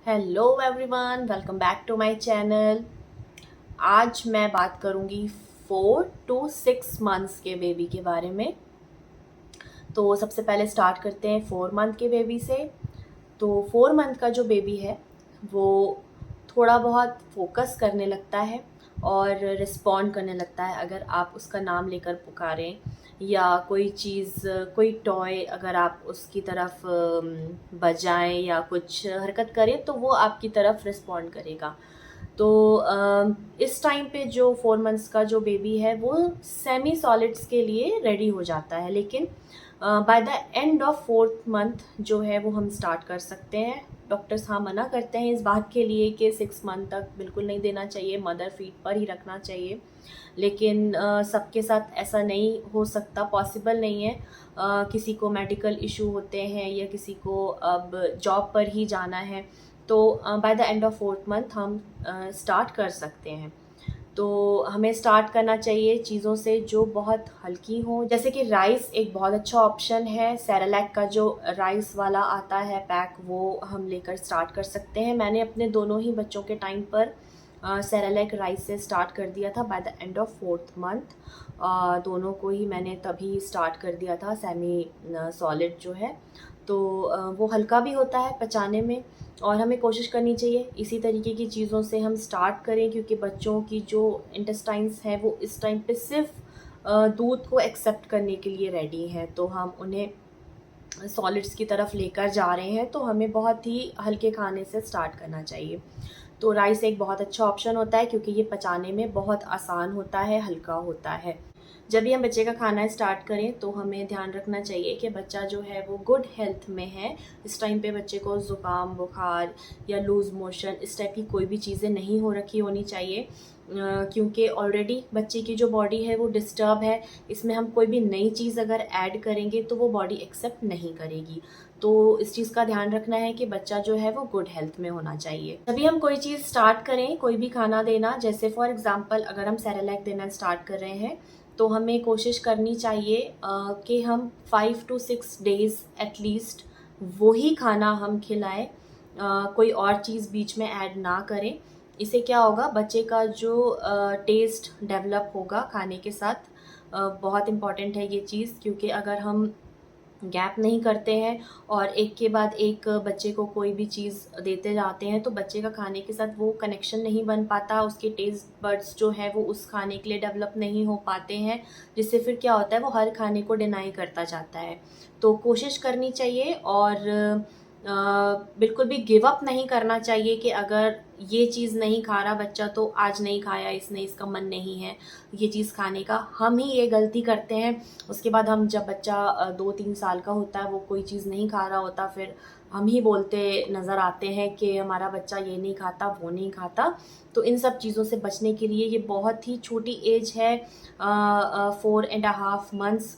Hello everyone, welcome back to my channel. आज मैं बात करूंगी 4 to 6 मंथ्स के बेबी के बारे में। तो सबसे पहले स्टार्ट करते हैं 4 मंथ के बेबी से। तो 4 मंथ का जो बेबी है वो थोड़ा बहुत फोकस करने लगता है और रिस्पॉन्ड करने लगता है अगर आप उसका नाम लेकर पुकारें, या कोई चीज़, कोई टॉय अगर आप उसकी तरफ बजाएं या कुछ हरकत करें तो वो आपकी तरफ रिस्पॉन्ड करेगा। तो इस टाइम पे जो 4 मंथ्स का जो बेबी है वो सेमी सॉलिड्स के लिए रेडी हो जाता है, लेकिन by the end of 4th month जो है वो हम स्टार्ट कर सकते हैं। डॉक्टर्स हाँ मना करते हैं इस बात के लिए कि 6 मंथ तक बिल्कुल नहीं देना चाहिए, मदर फीड पर ही रखना चाहिए। लेकिन सबके साथ ऐसा नहीं हो सकता, पॉसिबल नहीं है। किसी को मेडिकल इशू होते हैं या किसी को अब जॉब पर ही जाना है, तो by the end of 4th month हम स्टार्ट कर सकते हैं। तो हमें स्टार्ट करना चाहिए चीज़ों से जो बहुत हल्की हों, जैसे कि राइस एक बहुत अच्छा ऑप्शन है। सेरेलैक का जो राइस वाला आता है पैक, वो हम लेकर स्टार्ट कर सकते हैं। मैंने अपने दोनों ही बच्चों के टाइम पर सेरेलैक राइस से स्टार्ट कर दिया था by the end of 4th month. दोनों को ही मैंने तभी स्टार्ट कर दिया था सेमी सॉलिड जो है। तो वो हल्का भी होता है पचाने में, और हमें कोशिश करनी चाहिए इसी तरीके की चीज़ों से हम स्टार्ट करें, क्योंकि बच्चों की जो इंटेस्टाइन्स हैं वो इस टाइम पे सिर्फ दूध को एक्सेप्ट करने के लिए रेडी हैं। तो हम उन्हें सॉलिड्स की तरफ लेकर जा रहे हैं, तो हमें बहुत ही हल्के खाने से स्टार्ट करना चाहिए। तो राइस एक बहुत अच्छा ऑप्शन होता है क्योंकि ये पचाने में बहुत आसान होता है, हल्का होता है। जब भी हम बच्चे का खाना स्टार्ट करें तो हमें ध्यान रखना चाहिए कि बच्चा जो है वो गुड हेल्थ में है। इस टाइम पे बच्चे को ज़ुकाम, बुखार या लूज़ मोशन इस टाइप की कोई भी चीज़ें नहीं हो रखी होनी चाहिए, क्योंकि ऑलरेडी बच्चे की जो बॉडी है वो डिस्टर्ब है। इसमें हम कोई भी नई चीज़ अगर ऐड करेंगे तो वो बॉडी एक्सेप्ट नहीं करेगी। तो इस चीज़ का ध्यान रखना है कि बच्चा जो है वो गुड हेल्थ में होना चाहिए। तभी हम कोई चीज़ स्टार्ट करें, कोई भी खाना देना, जैसे फॉर एग्जांपल अगर हम सेरेलैक देना स्टार्ट कर रहे हैं तो हमें कोशिश करनी चाहिए कि हम 5 to 6 डेज़ एटलीस्ट वही खाना हम खिलाएं, कोई और चीज़ बीच में ऐड ना करें। इससे क्या होगा, बच्चे का जो टेस्ट डेवलप होगा खाने के साथ। बहुत इम्पॉर्टेंट है ये चीज़, क्योंकि अगर हम गैप नहीं करते हैं और एक के बाद एक बच्चे को कोई भी चीज़ देते जाते हैं तो बच्चे का खाने के साथ वो कनेक्शन नहीं बन पाता, उसके टेस्ट बड्स जो है वो उस खाने के लिए डेवलप नहीं हो पाते हैं, जिससे फिर क्या होता है वो हर खाने को डिनाई करता जाता है। तो कोशिश करनी चाहिए और बिल्कुल भी गिव अप नहीं करना चाहिए कि अगर ये चीज़ नहीं खा रहा बच्चा तो आज नहीं खाया इसने, इसका मन नहीं है ये चीज़ खाने का। हम ही ये गलती करते हैं। उसके बाद हम जब बच्चा 2-3 साल का होता है, वो कोई चीज़ नहीं खा रहा होता, फिर हम ही बोलते नज़र आते हैं कि हमारा बच्चा ये नहीं खाता, वो नहीं खाता। तो इन सब चीज़ों से बचने के लिए, ये बहुत ही छोटी एज है, 4.5 मंथ्स,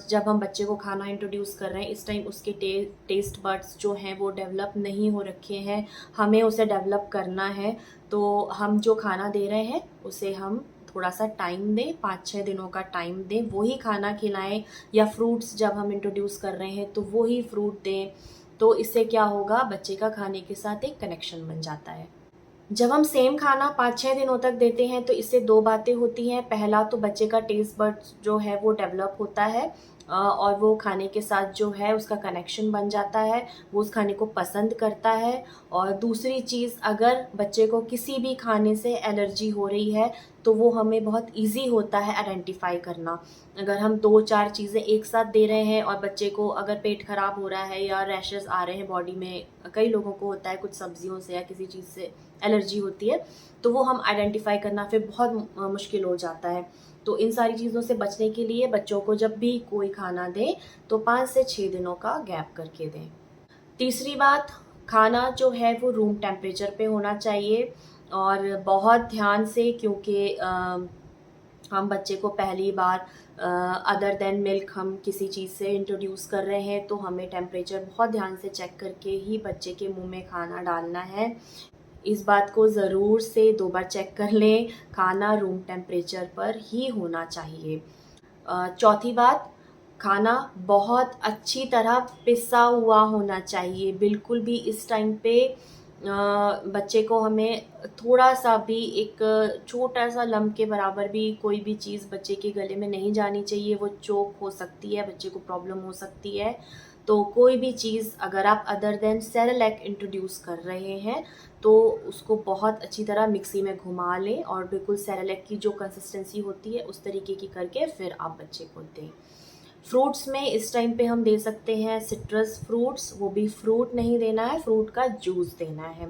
जब हम बच्चे को खाना इंट्रोड्यूस कर रहे हैं, इस टाइम उसके टेस्ट बड्स जो हैं वो डेवलप नहीं हो रखे हैं, हमें उसे डेवलप करना है। तो हम जो खाना दे रहे हैं उसे हम थोड़ा सा टाइम दें, 5-6 दिनों का टाइम दें, वही खाना खिलाएं, या फ्रूट्स जब हम इंट्रोड्यूस कर रहे हैं तो वही फ्रूट दें। तो इससे क्या होगा, बच्चे का खाने के साथ एक कनेक्शन बन जाता है। जब हम सेम खाना 5-6 दिनों तक देते हैं तो इससे दो बातें होती हैं। पहला तो बच्चे का टेस्ट बड्स जो है वो डेवलप होता है, और वो खाने के साथ जो है उसका कनेक्शन बन जाता है, वो उस खाने को पसंद करता है। और दूसरी चीज़, अगर बच्चे को किसी भी खाने से एलर्जी हो रही है तो वो हमें बहुत ईज़ी होता है आइडेंटिफ़ाई करना। अगर हम 2-4 चीज़ें एक साथ दे रहे हैं और बच्चे को अगर पेट ख़राब हो रहा है या रैशेज़ आ रहे हैं बॉडी में, कई लोगों को होता है कुछ सब्जियों से या किसी चीज़ से एलर्जी होती है, तो वो हम आइडेंटिफ़ाई करना फिर बहुत मुश्किल हो जाता है। तो इन सारी चीज़ों से बचने के लिए बच्चों को जब भी कोई खाना दें तो 5 से 6 दिनों का गैप करके दें। तीसरी बात, खाना जो है वो रूम टेम्परेचर पे होना चाहिए, और बहुत ध्यान से, क्योंकि हम बच्चे को पहली बार अदर देन मिल्क हम किसी चीज़ से इंट्रोड्यूस कर रहे हैं, तो हमें टेम्परेचर बहुत ध्यान से चेक करके ही बच्चे के मुंह में खाना डालना है। इस बात को ज़रूर से 2 बार चेक कर लें, खाना रूम टेम्परेचर पर ही होना चाहिए। चौथी बात, खाना बहुत अच्छी तरह पिसा हुआ होना चाहिए। बिल्कुल भी इस टाइम पे बच्चे को हमें थोड़ा-सा भी एक छोटा-सा लम्ब के बराबर भी कोई भी चीज़ बच्चे के गले में नहीं जानी चाहिए, वो चोक हो सकती है, बच्चे को प्रॉब्लम हो सकती है। तो कोई भी चीज़ अगर आप अदर देन सेरेलैक इंट्रोड्यूस कर रहे हैं, तो उसको बहुत अच्छी तरह मिक्सी में घुमा लें और बिल्कुल सेरेलैक की जो कंसिस्टेंसी होती है, उस तरीके की करके फिर आप बच्चे को दें। फ्रूट्स में इस टाइम पे हम दे सकते हैं सिट्रस फ्रूट्स, वो भी फ्रूट नहीं देना है, फ्रूट का जूस देना है।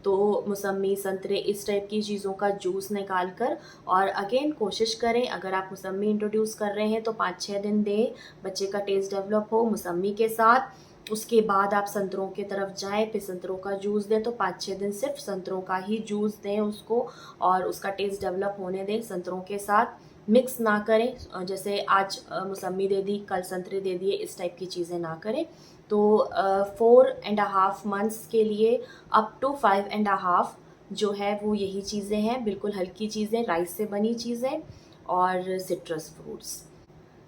तो मौसम्मी, संतरे, इस टाइप की चीज़ों का जूस निकाल कर, और अगेन कोशिश करें अगर आप मौसम्मी इंट्रोड्यूस कर रहे हैं तो 5-6 दिन दें, बच्चे का टेस्ट डेवलप हो मौसम्मी के साथ। उसके बाद आप संतरों की तरफ जाएँ, फिर संतरों का जूस दें, तो 5-6 दिन सिर्फ संतरों का ही जूस दें उसको और उसका टेस्ट डेवलप होने दें संतरों के साथ। मिक्स ना करें, जैसे आज मौसम्मी दे दी, कल संतरे दे दिए, इस टाइप की चीज़ें ना करें। तो 4.5 मंथ्स के लिए अप टू 5.5 जो है वो यही चीज़ें हैं, बिल्कुल हल्की चीज़ें, राइस से बनी चीज़ें और सिट्रस फ्रूट्स।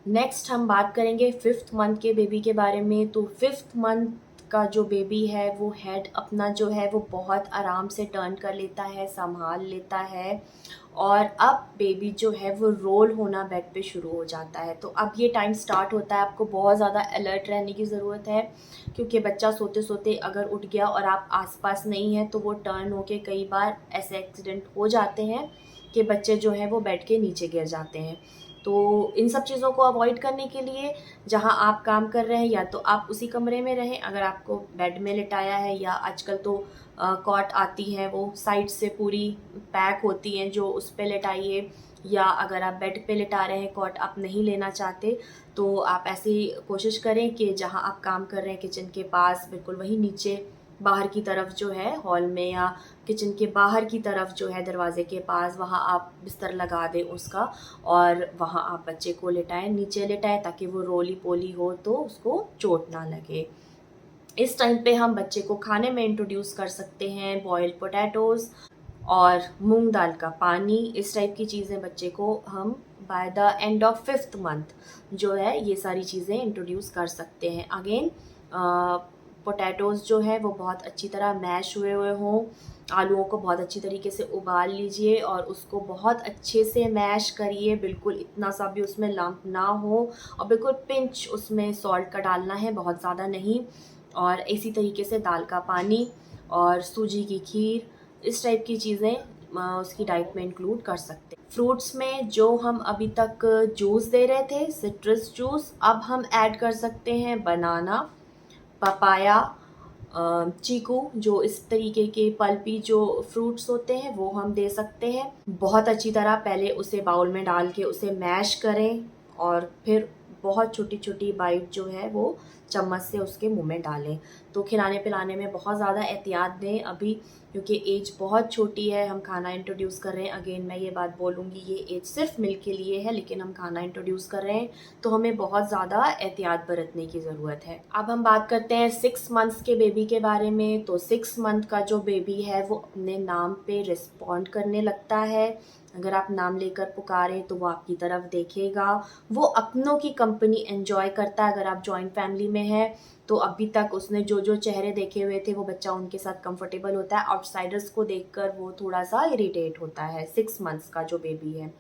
नेक्स्ट हम बात करेंगे 5th मंथ के बेबी के बारे में। तो 5th मंथ का जो बेबी है वो हेड अपना जो है वो बहुत आराम से टर्न कर लेता है, संभाल लेता है, और अब बेबी जो है वो रोल होना बेड पे शुरू हो जाता है। तो अब ये टाइम स्टार्ट होता है, आपको बहुत ज़्यादा अलर्ट रहने की ज़रूरत है, क्योंकि बच्चा सोते सोते अगर उठ गया और आप आसपास नहीं हैं तो वो टर्न होके कई बार ऐसे एक्सीडेंट हो जाते हैं कि बच्चे जो हैं वो बेड के नीचे गिर जाते हैं। तो इन सब चीज़ों को अवॉइड करने के लिए जहाँ आप काम कर रहे हैं या तो आप उसी कमरे में रहें, अगर आपको बेड में लिटाया है, या आजकल तो कॉट आती हैं वो साइड से पूरी पैक होती हैं, जो उस पे लिटाइए, या अगर आप बेड पे लिटा रहे हैं, कॉट आप नहीं लेना चाहते, तो आप ऐसी कोशिश करें कि जहाँ आप काम कर रहे हैं किचन के पास बिल्कुल वहीं नीचे बाहर की तरफ जो है हॉल में, या किचन के बाहर की तरफ जो है दरवाजे के पास, वहाँ आप बिस्तर लगा दें उसका, और वहाँ आप बच्चे को लिटाएं, नीचे लिटाएं, ताकि वो रोली पोली हो तो उसको चोट ना लगे। इस टाइम पे हम बच्चे को खाने में इंट्रोड्यूस कर सकते हैं बॉइल्ड पोटैटोज़ और मूंग दाल का पानी, इस टाइप की चीज़ें बच्चे को हम by the end of 5th month जो है ये सारी चीज़ें इंट्रोड्यूस कर सकते हैं। अगेन पोटैटोज़ जो है वो बहुत अच्छी तरह मैश हुए हुए हों, आलूओं को बहुत अच्छी तरीके से उबाल लीजिए और उसको बहुत अच्छे से मैश करिए, बिल्कुल इतना सा भी उसमें लम्प ना हो, और बिल्कुल पिंच उसमें सॉल्ट का डालना है, बहुत ज़्यादा नहीं। और इसी तरीके से दाल का पानी और सूजी की खीर, इस टाइप की चीज़ें उसकी डाइट में इंक्लूड कर सकते हैं। फ्रूट्स में जो हम अभी तक जूस दे रहे थे सिट्रस जूस, अब हम ऐड कर सकते हैं बनाना, पपाया, चीकू, जो इस तरीके के पल्पी जो फ्रूट्स होते हैं वो हम दे सकते हैं। बहुत अच्छी तरह पहले उसे बाउल में डाल के उसे मैश करें, और फिर बहुत छोटी-छोटी बाइट जो है वो चम्मच से उसके मुँह में डालें। तो खिलाने-पिलाने में बहुत ज़्यादा एहतियात दें अभी, क्योंकि एज बहुत छोटी है, हम खाना इंट्रोड्यूस कर रहे हैं। अगेन मैं ये बात बोलूँगी, ये एज सिर्फ मिल्क के लिए है, लेकिन हम खाना इंट्रोड्यूस कर रहे हैं, तो हमें बहुत ज़्यादा एहतियात बरतने की ज़रूरत है। अब हम बात करते हैं 6 मंथ्स के बेबी के बारे में। तो 6 मंथ का जो बेबी है वो अपने नाम पे रिस्पॉन्ड करने लगता है। अगर आप नाम लेकर पुकारें तो वो आपकी तरफ देखेगा, वो अपनों की कंपनी एंजॉय करता है। अगर आप जॉइंट फैमिली में हैं तो अभी तक उसने जो जो चेहरे देखे हुए थे वो बच्चा उनके साथ कंफर्टेबल होता है। आउटसाइडर्स को देखकर वो थोड़ा सा इरिटेट होता है। 6 मंथ्स का जो बेबी है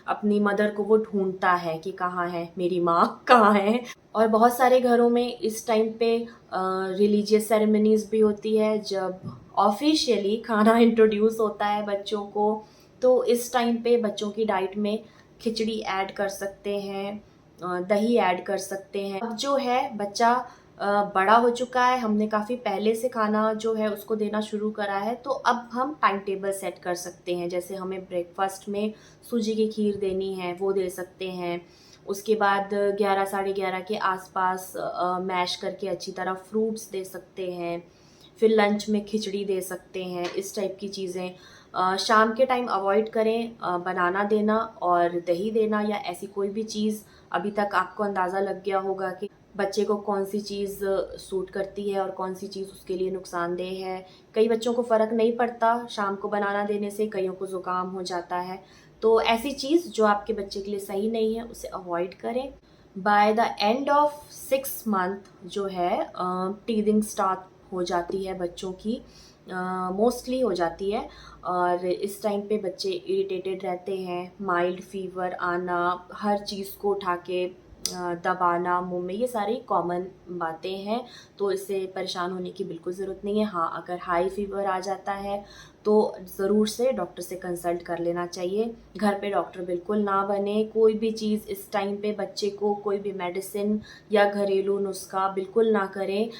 अपनी मदर को वो ढूंढता है कि कहाँ है मेरी माँ, कहाँ है। और बहुत सारे घरों में इस टाइम पे रिलीजियस सेरेमनीज भी होती है, जब ऑफिशियली खाना इंट्रोड्यूस होता है बच्चों को, तो इस टाइम पे बच्चों की डाइट में खिचड़ी ऐड कर सकते हैं, दही ऐड कर सकते हैं। अब जो है बच्चा बड़ा हो चुका है, हमने काफ़ी पहले से खाना जो है उसको देना शुरू करा है, तो अब हम टाइम टेबल सेट कर सकते हैं। जैसे हमें ब्रेकफास्ट में सूजी की खीर देनी है, वो दे सकते हैं। उसके बाद 11 साढ़े 11 के आसपास मैश करके अच्छी तरह फ्रूट्स दे सकते हैं। फिर लंच में खिचड़ी दे सकते हैं, इस टाइप की चीज़ें। शाम के टाइम अवॉइड करें बनाना देना और दही देना, या ऐसी कोई भी चीज़। अभी तक आपको अंदाज़ा लग गया होगा कि बच्चे को कौन सी चीज़ सूट करती है और कौन सी चीज़ उसके लिए नुकसानदेह है। कई बच्चों को फ़र्क नहीं पड़ता शाम को बनाना देने से, कईयों को ज़ुकाम हो जाता है। तो ऐसी चीज़ जो आपके बच्चे के लिए सही नहीं है उसे अवॉइड करें। By the end of 6 month जो है टीदिंग स्टार्ट हो जाती है बच्चों की, मोस्टली हो जाती है। और इस टाइम पे बच्चे इरिटेटेड रहते हैं, माइल्ड फीवर आना, हर चीज़ को उठा के दबाना मुंह में, ये सारी कॉमन बातें हैं। तो इससे परेशान होने की बिल्कुल ज़रूरत नहीं है। हाँ, अगर हाई फीवर आ जाता है तो ज़रूर से डॉक्टर से कंसल्ट कर लेना चाहिए। घर पे डॉक्टर बिल्कुल ना बने। कोई भी चीज़ इस टाइम पे बच्चे को, कोई भी मेडिसिन या घरेलू नुस्खा बिल्कुल ना करें।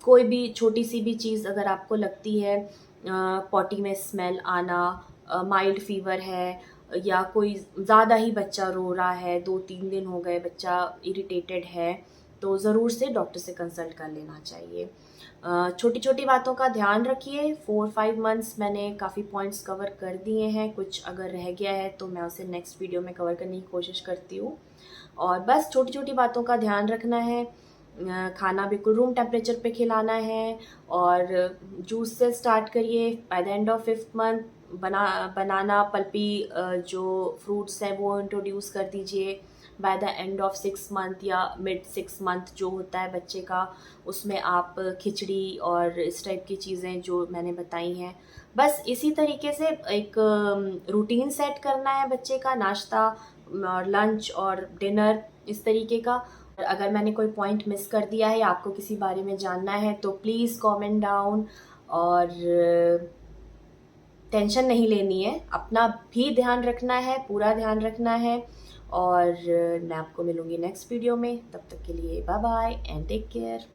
कोई भी छोटी सी भी चीज़ अगर आपको लगती है, पॉटी में स्मेल आना, माइल्ड फीवर है, या कोई ज़्यादा ही बच्चा रो रहा है, 2-3 दिन हो गए बच्चा इरिटेटेड है, तो ज़रूर से डॉक्टर से कंसल्ट कर लेना चाहिए। छोटी छोटी बातों का ध्यान रखिए। 4-5 मंथ्स मैंने काफ़ी पॉइंट्स कवर कर दिए हैं, कुछ अगर रह गया है तो मैं उसे नेक्स्ट वीडियो में कवर करने की कोशिश करती हूँ। और बस छोटी छोटी बातों का ध्यान रखना है। खाना बिल्कुल रूम टेम्परेचर पे खिलाना है, और जूस से स्टार्ट करिए। By the end of 5th month banana pulpy जो फ्रूट्स हैं वो इंट्रोड्यूस कर दीजिए। By the end of 6 month या मिड 6 मंथ जो होता है बच्चे का, उसमें आप खिचड़ी और इस टाइप की चीज़ें जो मैंने बताई हैं, बस इसी तरीके से एक रूटीन सेट करना है बच्चे का, नाश्ता और लंच और डिनर, इस तरीके का। और अगर मैंने कोई पॉइंट मिस कर दिया है या आपको किसी बारे में जानना है तो प्लीज़ कमेंट डाउन। और टेंशन नहीं लेनी है, अपना भी ध्यान रखना है, पूरा ध्यान रखना है। और मैं आपको मिलूँगी नेक्स्ट वीडियो में, तब तक के लिए bye bye and take care.